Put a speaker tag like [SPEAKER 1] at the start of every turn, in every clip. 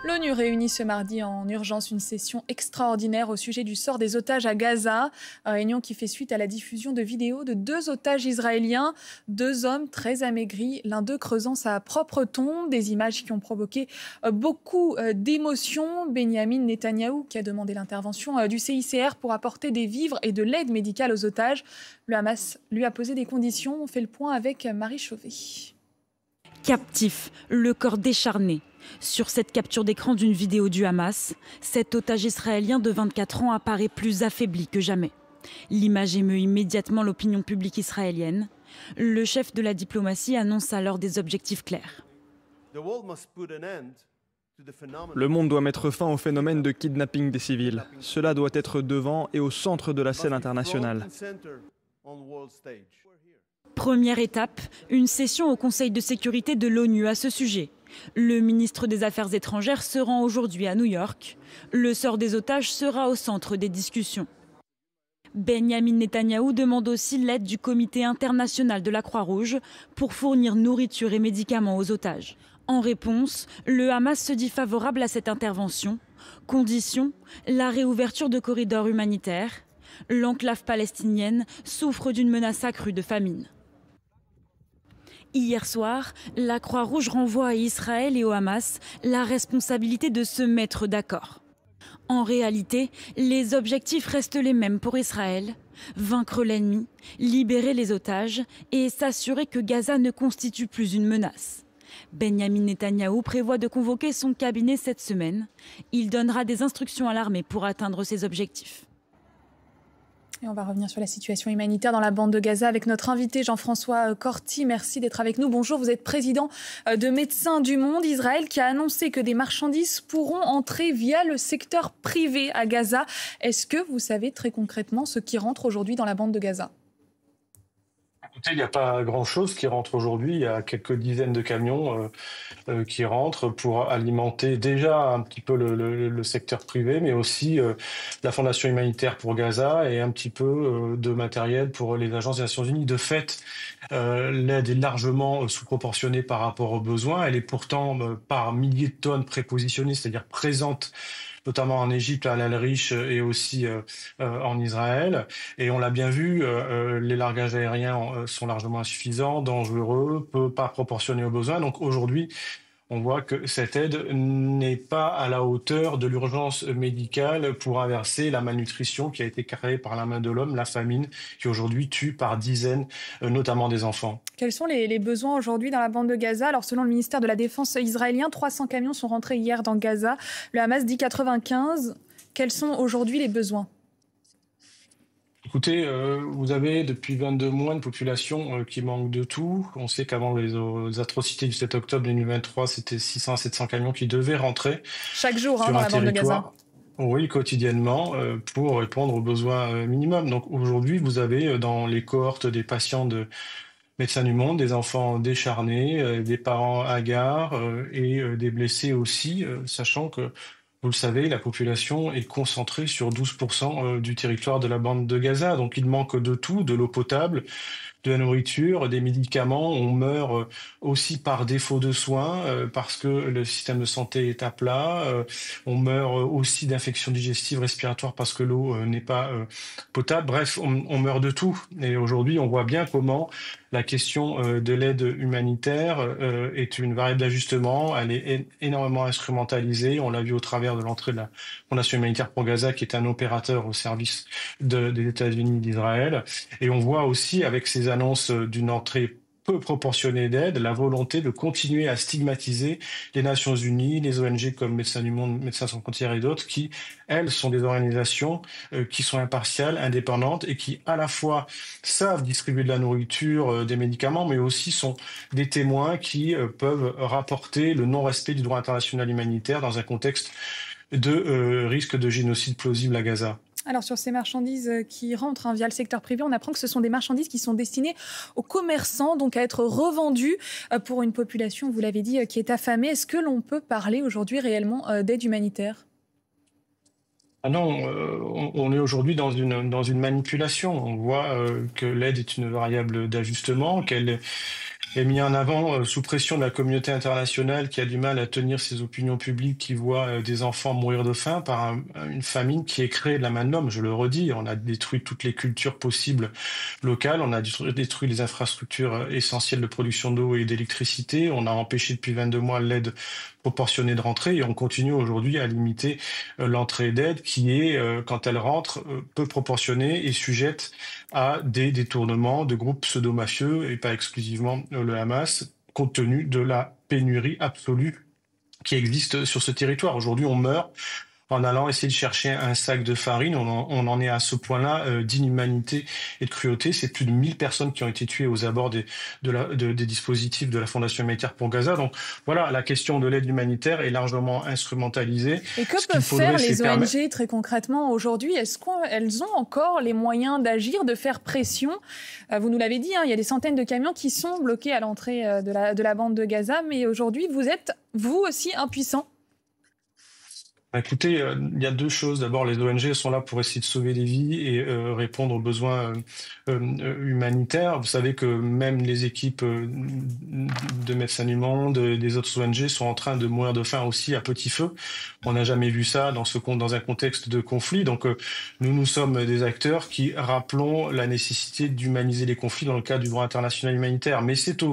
[SPEAKER 1] L'ONU réunit ce mardi en urgence une session extraordinaire au sujet du sort des otages à Gaza. Une réunion qui fait suite à la diffusion de vidéos de 2 otages israéliens, 2 hommes très amaigris, l'un d'eux creusant sa propre tombe. Des images qui ont provoqué beaucoup d'émotions. Benyamin Netanyahou qui a demandé l'intervention du CICR pour apporter des vivres et de l'aide médicale aux otages. Le Hamas lui a posé des conditions. On fait le point avec Marie Chauvet.
[SPEAKER 2] Captif, le corps décharné. Sur cette capture d'écran d'une vidéo du Hamas, cet otage israélien de 24 ans apparaît plus affaibli que jamais. L'image émeut immédiatement l'opinion publique israélienne. Le chef de la diplomatie annonce alors des objectifs clairs.
[SPEAKER 3] Le monde doit mettre fin au phénomène de kidnapping des civils. Cela doit être devant et au centre de la scène internationale.
[SPEAKER 2] Première étape, une session au Conseil de sécurité de l'ONU à ce sujet. Le ministre des Affaires étrangères se rend aujourd'hui à New York. Le sort des otages sera au centre des discussions. Benyamin Netanyahou demande aussi l'aide du Comité international de la Croix-Rouge pour fournir nourriture et médicaments aux otages. En réponse, le Hamas se dit favorable à cette intervention. Condition, la réouverture de corridors humanitaires. L'enclave palestinienne souffre d'une menace accrue de famine. Hier soir, la Croix-Rouge renvoie à Israël et au Hamas la responsabilité de se mettre d'accord. En réalité, les objectifs restent les mêmes pour Israël. Vaincre l'ennemi, libérer les otages et s'assurer que Gaza ne constitue plus une menace. Benyamin Netanyahou prévoit de convoquer son cabinet cette semaine. Il donnera des instructions à l'armée pour atteindre ses objectifs.
[SPEAKER 1] Et on va revenir sur la situation humanitaire dans la bande de Gaza avec notre invité Jean-François Corti. Merci d'être avec nous. Bonjour, vous êtes président de Médecins du Monde. Israël qui a annoncé que des marchandises pourront entrer via le secteur privé à Gaza. Est-ce que vous savez très concrètement ce qui rentre aujourd'hui dans la bande de Gaza ?
[SPEAKER 4] Écoutez, il n'y a pas grand-chose qui rentre aujourd'hui. Il y a quelques dizaines de camions qui rentrent pour alimenter déjà un petit peu le secteur privé, mais aussi la Fondation humanitaire pour Gaza et un petit peu de matériel pour les agences des Nations Unies. De fait, l'aide est largement sous-proportionnée par rapport aux besoins. Elle est pourtant par milliers de tonnes prépositionnées, c'est-à-dire présente notamment en Égypte, à Al-Rish et aussi en Israël. Et on l'a bien vu, les largages aériens sont largement insuffisants, dangereux, pas proportionnés aux besoins. Donc aujourd'hui, on voit que cette aide n'est pas à la hauteur de l'urgence médicale pour inverser la malnutrition qui a été créée par la main de l'homme, la famine, qui aujourd'hui tue par dizaines, notamment des enfants.
[SPEAKER 1] Quels sont les besoins aujourd'hui dans la bande de Gaza ? Alors, selon le ministère de la Défense israélien, 300 camions sont rentrés hier dans Gaza. Le Hamas dit 95. Quels sont aujourd'hui les besoins ?
[SPEAKER 4] Écoutez, vous avez depuis 22 mois une population qui manque de tout. On sait qu'avant les atrocités du 7 octobre 2023, c'était 600 à 700 camions qui devaient rentrer
[SPEAKER 1] chaque jour
[SPEAKER 4] sur
[SPEAKER 1] dans
[SPEAKER 4] un
[SPEAKER 1] la bande de Gaza.
[SPEAKER 4] Oui, quotidiennement, pour répondre aux besoins minimums. Donc aujourd'hui, vous avez dans les cohortes des patients de Médecins du Monde, des enfants décharnés, des parents hagards et des blessés aussi, sachant que vous le savez, la population est concentrée sur 12% du territoire de la bande de Gaza. Donc il manque de tout, de l'eau potable, de la nourriture, des médicaments. On meurt aussi par défaut de soins parce que le système de santé est à plat. On meurt aussi d'infections digestives, respiratoires parce que l'eau n'est pas potable. Bref, on meurt de tout. Et aujourd'hui, on voit bien comment la question de l'aide humanitaire est une variable d'ajustement. Elle est énormément instrumentalisée. On l'a vu au travers de l'entrée de la Fondation humanitaire pour Gaza, qui est un opérateur au service des États-Unis d'Israël. Et on voit aussi, avec ces annonces d'une entrée peu proportionnée d'aide, la volonté de continuer à stigmatiser les Nations Unies, les ONG comme Médecins du Monde, Médecins sans frontières et d'autres, qui, elles, sont des organisations qui sont impartiales, indépendantes et qui, à la fois, savent distribuer de la nourriture, des médicaments, mais aussi sont des témoins qui peuvent rapporter le non-respect du droit international humanitaire dans un contexte de risque de génocide plausible à Gaza.
[SPEAKER 1] Alors sur ces marchandises qui rentrent via le secteur privé, on apprend que ce sont des marchandises qui sont destinées aux commerçants, donc à être revendues pour une population, vous l'avez dit, qui est affamée. Est-ce que l'on peut parler aujourd'hui réellement d'aide humanitaire ?
[SPEAKER 4] Ah non, on est aujourd'hui dans une manipulation. On voit que l'aide est une variable d'ajustement, qu'elle est mis en avant sous pression de la communauté internationale qui a du mal à tenir ses opinions publiques, qui voit des enfants mourir de faim par une famine qui est créée de la main de l'homme. Je le redis, on a détruit toutes les cultures possibles locales, on a détruit les infrastructures essentielles de production d'eau et d'électricité, on a empêché depuis 22 mois l'aide proportionnée de rentrée et on continue aujourd'hui à limiter l'entrée d'aide qui est, quand elle rentre, peu proportionnée et sujette à des détournements de groupes pseudo-mafieux et pas exclusivement le Hamas, compte tenu de la pénurie absolue qui existe sur ce territoire. Aujourd'hui, on meurt en allant essayer de chercher un sac de farine. On en est à ce point-là d'inhumanité et de cruauté. C'est plus de 1000 personnes qui ont été tuées aux abords des dispositifs de la Fondation humanitaire pour Gaza. Donc voilà, la question de l'aide humanitaire est largement instrumentalisée.
[SPEAKER 1] Et que peuvent faire les ONG très concrètement aujourd'hui? Est-ce qu'elles ont encore les moyens d'agir, de faire pression? Vous nous l'avez dit, hein, il y a des centaines de camions qui sont bloqués à l'entrée de la bande de Gaza. Mais aujourd'hui, vous êtes, vous aussi, impuissants.
[SPEAKER 4] Écoutez, il y a deux choses. D'abord, les ONG sont là pour essayer de sauver des vies et répondre aux besoins humanitaires. Vous savez que même les équipes de Médecins du Monde, des autres ONG sont en train de mourir de faim aussi à petit feu. On n'a jamais vu ça dans un contexte de conflit. Donc, nous sommes des acteurs qui rappelons la nécessité d'humaniser les conflits dans le cadre du droit international humanitaire. Mais c'est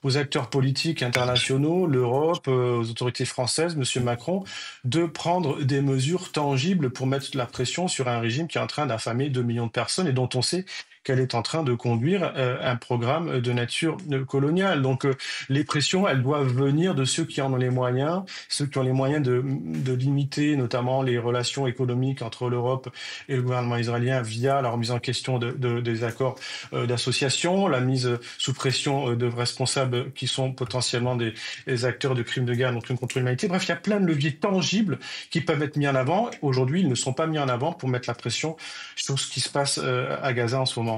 [SPEAKER 4] aux acteurs politiques internationaux, l'Europe, aux autorités françaises, M. Macron, de prendre des mesures tangibles pour mettre la pression sur un régime qui est en train d'affamer 2 millions de personnes et dont on sait qu'elle est en train de conduire un programme de nature coloniale. Donc les pressions, elles doivent venir de ceux qui en ont les moyens, ceux qui ont les moyens de limiter notamment les relations économiques entre l'Europe et le gouvernement israélien via la remise en question des accords d'association, la mise sous pression de responsables qui sont potentiellement des acteurs de crimes de guerre, donc contre l'humanité. Bref, il y a plein de leviers tangibles qui peuvent être mis en avant. Aujourd'hui, ils ne sont pas mis en avant pour mettre la pression sur ce qui se passe à Gaza en ce moment.